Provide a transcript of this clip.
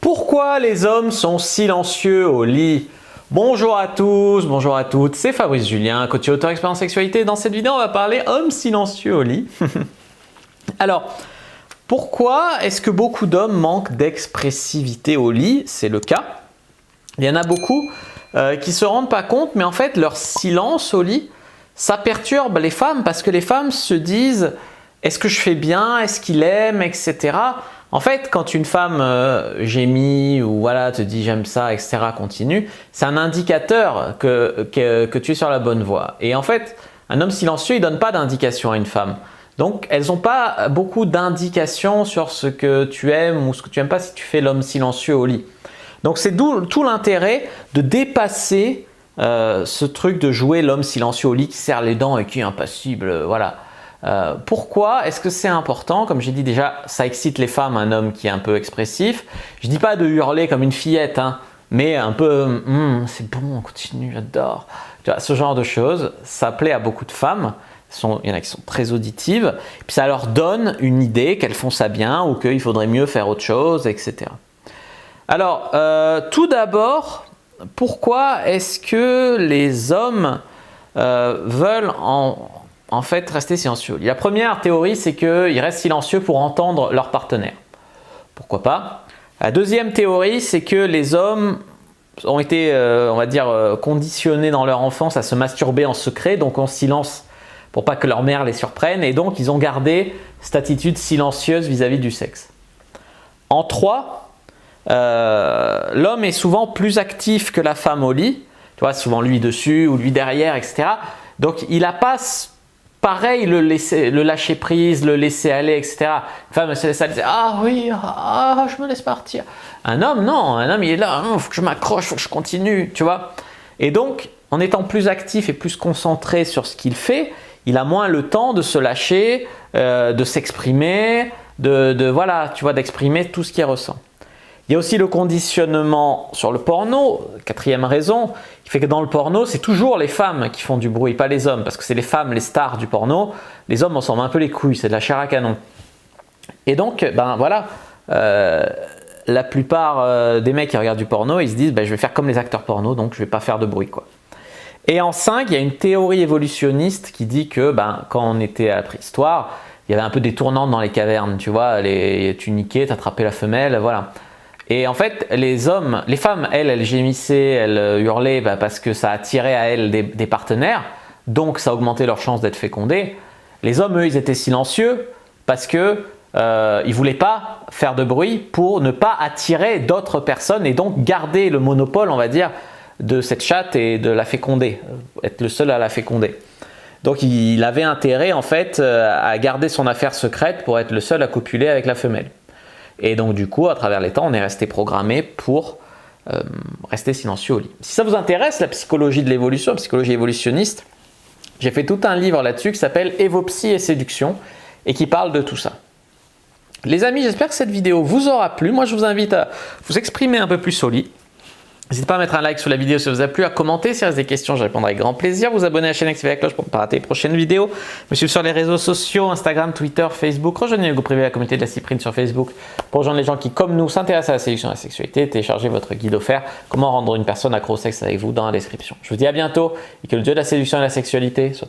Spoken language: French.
Pourquoi les hommes sont silencieux au lit? Bonjour à tous, bonjour à toutes, c'est Fabrice Julien, coach et auteur expert en sexualité. Dans cette vidéo, on va parler hommes silencieux au lit. Alors, pourquoi est-ce que beaucoup d'hommes manquent d'expressivité au lit? C'est le cas. Il y en a beaucoup qui ne se rendent pas compte, mais en fait, leur silence au lit, ça perturbe les femmes parce que les femmes se disent « est-ce que je fais bien? Est-ce qu'il aime? » etc. En fait, quand une femme gémit ou voilà, te dit « j'aime ça », etc., continue, c'est un indicateur que tu es sur la bonne voie. Et en fait, un homme silencieux, il ne donne pas d'indication à une femme. Donc, elles n'ont pas beaucoup d'indications sur ce que tu aimes ou ce que tu n'aimes pas si tu fais l'homme silencieux au lit. Donc, c'est d'où tout l'intérêt de dépasser ce truc de jouer l'homme silencieux au lit qui serre les dents et qui est impassible, voilà. Pourquoi est-ce que c'est important? Comme j'ai dit déjà, ça excite les femmes, un homme qui est un peu expressif. Je ne dis pas de hurler comme une fillette, hein, mais un peu c'est bon, on continue, j'adore. Ce genre de choses, ça plaît à beaucoup de femmes. Il y en a qui sont très auditives, puis ça leur donne une idée qu'elles font ça bien ou qu'il faudrait mieux faire autre chose, etc. Alors, tout d'abord, pourquoi est-ce que les hommes veulent en fait rester silencieux? La première théorie, c'est qu'ils restent silencieux pour entendre leur partenaire. Pourquoi pas? La deuxième théorie, c'est que les hommes ont été, on va dire, conditionnés dans leur enfance à se masturber en secret, donc en silence, pour pas que leur mère les surprenne, et donc ils ont gardé cette attitude silencieuse vis-à-vis du sexe. En 3, l'homme est souvent plus actif que la femme au lit, tu vois, souvent lui dessus ou lui derrière, etc. Donc il n'a pas pareil le lâcher prise, le laisser aller, etc. La femme se laisse aller, ah oui, ah, je me laisse partir. Un homme, non, un homme il est là, il faut que je m'accroche, il faut que je continue, tu vois. Et donc, en étant plus actif et plus concentré sur ce qu'il fait, il a moins le temps de se lâcher, de s'exprimer, voilà, tu vois, d'exprimer tout ce qu'il ressent. Il y a aussi le conditionnement sur le porno, quatrième raison, qui fait que dans le porno, c'est toujours les femmes qui font du bruit, pas les hommes, parce que c'est les femmes, les stars du porno. Les hommes, on s'en met un peu les couilles, c'est de la chair à canon. Et donc, ben voilà, la plupart des mecs qui regardent du porno, ils se disent ben, je vais faire comme les acteurs porno, donc je ne vais pas faire de bruit, quoi. Et en 5, il y a une théorie évolutionniste qui dit que ben, quand on était à la préhistoire, il y avait un peu des tournantes dans les cavernes, tu vois, tu niquais, tu attrapais la femelle, voilà. Et en fait, les femmes, elles gémissaient, elles hurlaient parce que ça attirait à elles des partenaires, donc ça augmentait leur chance d'être fécondées. Les hommes, eux, ils étaient silencieux parce que ils ne voulaient pas faire de bruit pour ne pas attirer d'autres personnes et donc garder le monopole, on va dire, de cette chatte et de la féconder, être le seul à la féconder. Donc il avait intérêt en fait à garder son affaire secrète pour être le seul à copuler avec la femelle. Et donc du coup, à travers les temps, on est resté programmé pour rester silencieux au lit. Si ça vous intéresse, la psychologie de l'évolution, la psychologie évolutionniste, j'ai fait tout un livre là-dessus qui s'appelle Évopsy et séduction et qui parle de tout ça. Les amis, j'espère que cette vidéo vous aura plu. Moi, je vous invite à vous exprimer un peu plus au lit. N'hésitez pas à mettre un like sur la vidéo si ça vous a plu, à commenter si vous avez des questions, je répondrai avec grand plaisir. Vous abonner à la chaîne, activer la cloche pour ne pas rater les prochaines vidéos. Me suivre sur les réseaux sociaux, Instagram, Twitter, Facebook. Rejoignez le groupe privé, la communauté de la Cyprine sur Facebook pour rejoindre les gens qui, comme nous, s'intéressent à la séduction et à la sexualité. Téléchargez votre guide offert « Comment rendre une personne accro au sexe » avec vous dans la description. Je vous dis à bientôt et que le dieu de la séduction et de la sexualité soit